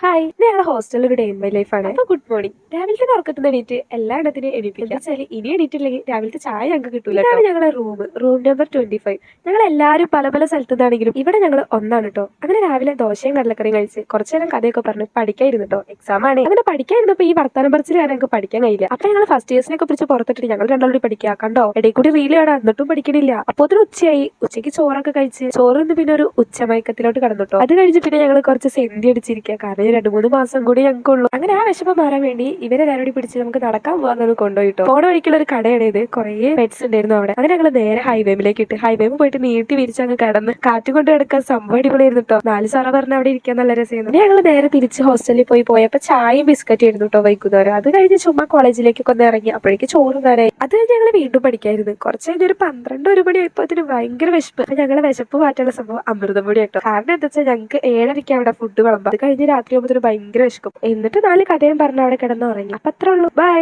Hi, ഇത് ഞങ്ങളുടെ ഹോസ്റ്റലിൽ ഒരു ഡേ ഇൻ മൈ ലൈഫ് ആണ്. അപ്പൊ ഗുഡ് മോർണിംഗ്. രാവിലത്തെ ഉറക്കത്തിന് എണീറ്റ് എല്ലാ എണ്ണത്തിനും എണീപ്പിക്കുക വെച്ചാൽ ഇനി എണീറ്റില്ലെങ്കിൽ രാവിലത്തെ ചായ ഞങ്ങൾക്ക് കിട്ടൂല. ഇതാണ് ഞങ്ങളുടെ റൂം നമ്പർ 25. ഞങ്ങൾ എല്ലാവരും പല പല സ്ഥലത്തു നിന്നാണെങ്കിലും ഇവിടെ ഞങ്ങൾ ഒന്നാണ് കേട്ടോ. അങ്ങനെ രാവിലെ ദോശയും കടലക്കറിയും കഴിച്ച് കുറച്ചു നേരം കഥയൊക്കെ പറഞ്ഞ് പഠിക്കായിരുന്നു കേട്ടോ. എക്സാം ആണ്. അങ്ങനെ പഠിക്കായിരുന്നപ്പോ ഈ വർത്താനം പറച്ചിൽ കാരണം ഞങ്ങൾക്ക് പഠിക്കാൻ കഴിയില്ല. അപ്പൊ ഞങ്ങൾ ഫസ്റ്റ് ഇയേഴ്സിനൊക്കെ പിടിച്ച് പുറത്തിട്ട് ഞങ്ങൾ രണ്ടാളും പഠിക്കുക കണ്ടോ. ഇടയിൽ കൂടി റീൽ കാണാൻ എന്നിട്ടും പഠിക്കണില്ല. അപ്പൊ ഒരു ഉച്ചയായി. ഉച്ചയ്ക്ക് ചോറൊക്കെ കഴിച്ച് ചോറിന്ന് പിന്നെ ഒരു ഉച്ചമയക്കത്തിലോട്ട് കടന്നു. അത് കഴിഞ്ഞ് പിന്നെ ഞങ്ങൾ കുറച്ച് സെന്റി അടിച്ചിരിക്കുക. കാരണം 2-3 മാസം കൂടി ഞങ്ങൾക്കുള്ളൂ. അങ്ങനെ ആ വിഷമം മാറാൻ വേണ്ടി ഇവരെല്ലാവരും കൂടി പിടിച്ച് നമുക്ക് നടക്കാൻ പോകാൻ കൊണ്ടുപോയിട്ടോ. പോണ വഴിക്കുള്ള ഒരു കടയാണ് ഇത്. കുറെ പെറ്റ്സ് ഉണ്ടായിരുന്നു അവിടെ. അങ്ങനെ ഞങ്ങൾ നേരെ ഹൈവേമിലേക്ക് ഇട്ട് ഹൈവേമ് പോയിട്ട് നീട്ടി വിരിച്ച് അങ്ങ് കിടന്ന് കാറ്റ് കൊണ്ട് കിടക്കാൻ സംഭവം അടിപൊളിയായിരുന്നു കേട്ടോ. 4 സാറ പറഞ്ഞ അവിടെ ഇരിക്കാൻ നല്ല രസമായിരുന്നു. ഞങ്ങൾ നേരെ തിരിച്ച് ഹോസ്റ്റലിൽ പോയപ്പോ ചായയും ബിസ്ക്കറ്റ് ആയിരുന്നു കേട്ടോ വൈകുന്നേരം. അത് കഴിഞ്ഞ് ചുമ്മാ കോളേജിലേക്കൊക്കെ ഒന്ന് ഇറങ്ങി. അപ്പോഴേക്ക് ചോറ് നേരായി. അത് കഴിഞ്ഞ് ഞങ്ങൾ വീണ്ടും പഠിക്കായിരുന്നു. കുറച്ച് കഴിഞ്ഞ് ഒരു 12-1 മണി ആയപ്പോഴത്തേനും ഭയങ്കര വിശപ്പ്. അപ്പൊ ഞങ്ങളെ വിശപ്പ് മാറ്റാനുള്ള സംഭവം അമൃതം പൊടി കേട്ടോ. കാരണം എന്താ വെച്ചാൽ ഞങ്ങൾക്ക് 7:30 അവിടെ ഫുഡ് വിളമ്പാം. അത് കഴിഞ്ഞ് രാത്രി ആകുമ്പോൾ ഭയങ്കര വിശക്കും. എന്നിട്ട് 4 കഥയും പറഞ്ഞ് അവിടെ കിടന്നുറങ്ങി. അപ്പൊ അത്രേ ഉള്ളൂ. ബൈ.